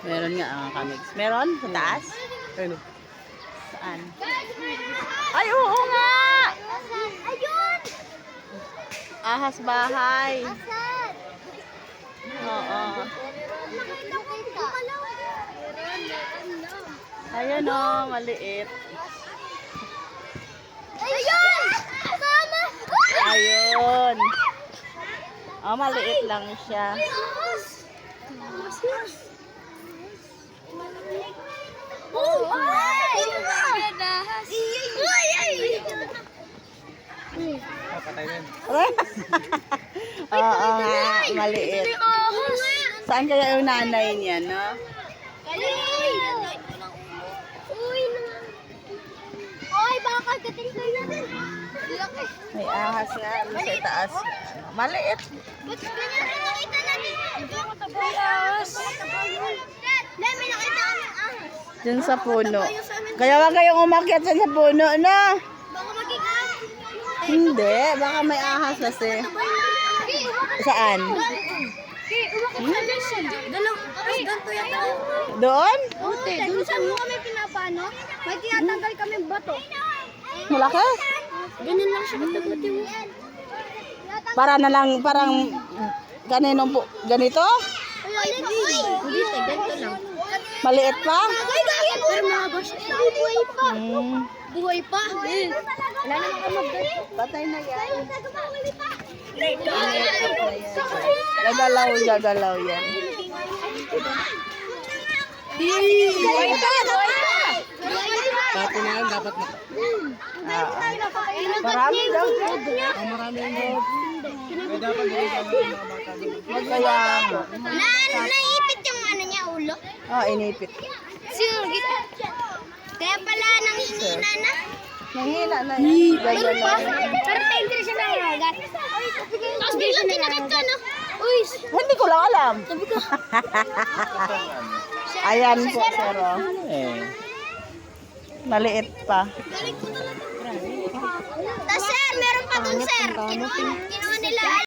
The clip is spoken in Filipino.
Meron nga ang kamigs. Meron? Sa taas? Ayun. Saan? Ay, oo nga! Ayun! Ahas bahay. Asan? Oo. Nakita. Ayan o, maliit. Ayun! Mama! Ayun. Oh, maliit lang siya. Oh! Ay! Ay! Papatay na yun. Oo nga, maliit. Saan kaya yung nanay niya, no? Uy! Uy, baka kagating kayo natin. Laki. May ahas nga, sa itaas. Maliit. Ba't ganyan na nakita natin? May ahas. Dad, may nakita kami ahas. Diyan sa puno. Kaya wag kayong umakyat sa puno, no? Baka maging ahas. Hindi, baka may ahas kasi. Saan? Ganito yata. Doon? Ute, doon saan mo kami pinapano? May tinatanggal kami bato. Malaki? Ganyan lang siya kataguti mo. Para na lang, parang ganinong po, ganito? Hindi, ganito lang. Maliit pa? Ay, gaya mo! Pero mahaba siya. Buhay pa. Buhay pa. Wala na makamagdal. Patay na yan. Buhay pa. Gagalaw, gagalaw yan. Buhay pa. Buhay pa. Pati na yan, dapat na. Marami daw. Marami yun. May dapat dito sa mga bata. Kaya nga. Naipit yung ano niya, ulo. Oh, inipit. Sige. Kaya pala nanghihina na. Nangina na yan. Gagalaw. Pero tayo siya nangagat. Tapos biglang kinagat ka, no? Uy! Hindi ko lang alam. Ayan po, pero maliit pa. Tapos sir, meron pa dun sir. Kinuha nila.